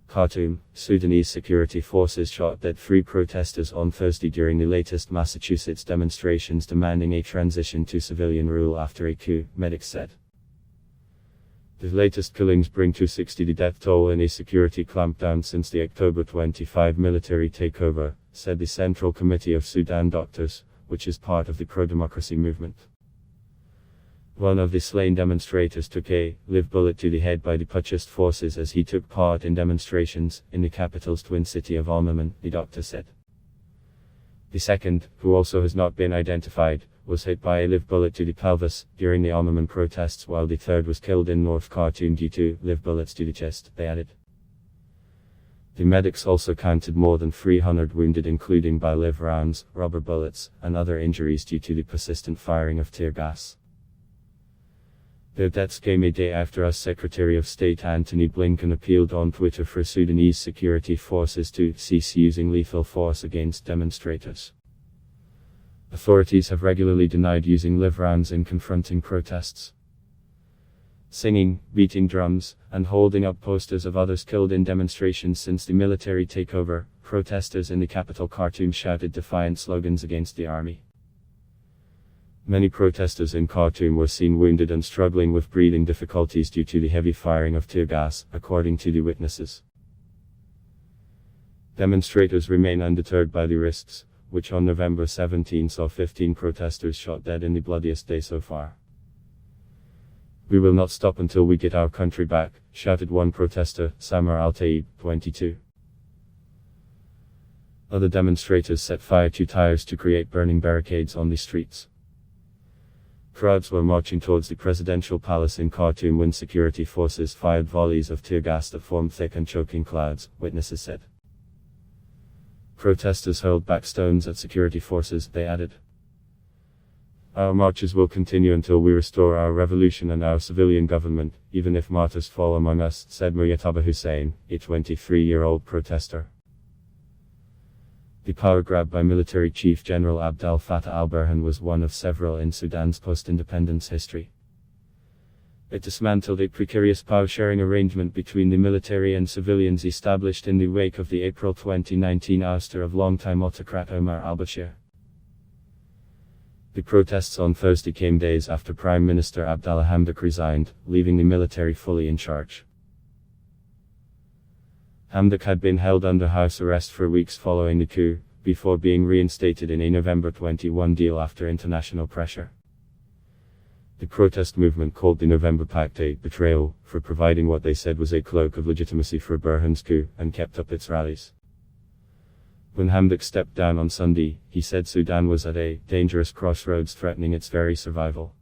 Khartoum, Sudanese security forces shot dead 3 protesters on Thursday during the latest Massachusetts demonstrations demanding a transition to civilian rule after a coup, medics said. The latest killings bring to 60 the death toll in a security clampdown since the October 25 military takeover, said the Central Committee of Sudan Doctors, which is part of the pro-democracy movement. One of the slain demonstrators took a live bullet to the head by the putschist forces as he took part in demonstrations in the capital's twin city of Omdurman, the doctor said. The second, who also has not been identified, was hit by a live bullet to the pelvis during the Omdurman protests, while the third was killed in North Khartoum due to live bullets to the chest, they added. The medics also counted more than 300 wounded, including by live rounds, rubber bullets, and other injuries due to the persistent firing of tear gas. Their deaths came a day after US Secretary of State Antony Blinken appealed on Twitter for Sudanese security forces to cease using lethal force against demonstrators. Authorities have regularly denied using live rounds in confronting protests. Singing, beating drums, and holding up posters of others killed in demonstrations since the military takeover, protesters in the capital Khartoum shouted defiant slogans against the army. Many protesters in Khartoum were seen wounded and struggling with breathing difficulties due to the heavy firing of tear gas, according to the witnesses. Demonstrators remain undeterred by the risks, which on November 17 saw 15 protesters shot dead in the bloodiest day so far. "We will not stop until we get our country back," shouted one protester, Samar Al-Taib, 22. Other demonstrators set fire to tires to create burning barricades on the streets. Crowds were marching towards the presidential palace in Khartoum when security forces fired volleys of tear gas that formed thick and choking clouds, witnesses said. Protesters hurled back stones at security forces, they added. "Our marches will continue until we restore our revolution and our civilian government, even if martyrs fall among us," said Murtaba Hussein, a 23-year-old protester. The power grab by military chief General Abdel Fattah al-Burhan was one of several in Sudan's post-independence history. It dismantled a precarious power-sharing arrangement between the military and civilians established in the wake of the April 2019 ouster of longtime autocrat Omar al-Bashir. The protests on Thursday came days after Prime Minister Abdallah Hamdok resigned, leaving the military fully in charge. Hamdok had been held under house arrest for weeks following the coup, before being reinstated in a November 21 deal after international pressure. The protest movement called the November Pact a betrayal, for providing what they said was a cloak of legitimacy for Burhan's coup, and kept up its rallies. When Hamdok stepped down on Sunday, he said Sudan was at a dangerous crossroads threatening its very survival.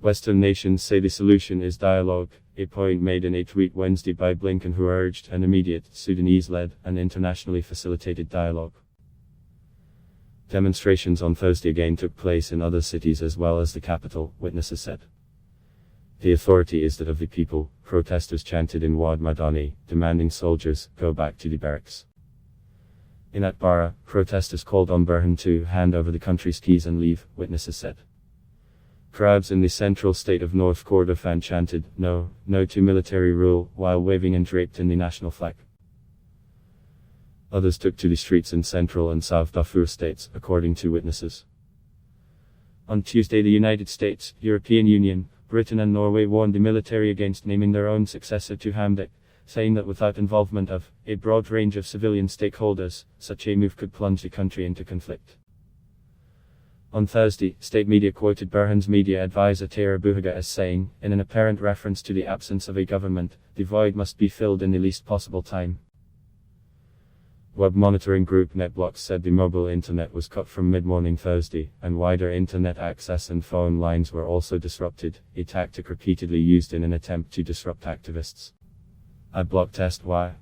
Western nations say the solution is dialogue, a point made in a tweet Wednesday by Blinken, who urged an immediate, Sudanese-led, and internationally facilitated dialogue. Demonstrations on Thursday again took place in other cities as well as the capital, witnesses said. "The authority is that of the people," protesters chanted in Wad Madani, demanding soldiers go back to the barracks. In Atbara, protesters called on Burhan to hand over the country's keys and leave, witnesses said. Crowds in the central state of North Kordofan chanted, "No, no to military rule," while waving and draped in the national flag. Others took to the streets in Central and South Darfur states, according to witnesses. On Tuesday, the United States, European Union, Britain and Norway warned the military against naming their own successor to Hamdok, saying that without involvement of a broad range of civilian stakeholders, such a move could plunge the country into conflict. On Thursday, state media quoted Burhan's media advisor Tara Buhaga as saying, in an apparent reference to the absence of a government, the void must be filled in the least possible time. Web monitoring group NetBlocks said the mobile internet was cut from mid-morning Thursday, and wider internet access and phone lines were also disrupted, a tactic repeatedly used in an attempt to disrupt activists. Adblock test why?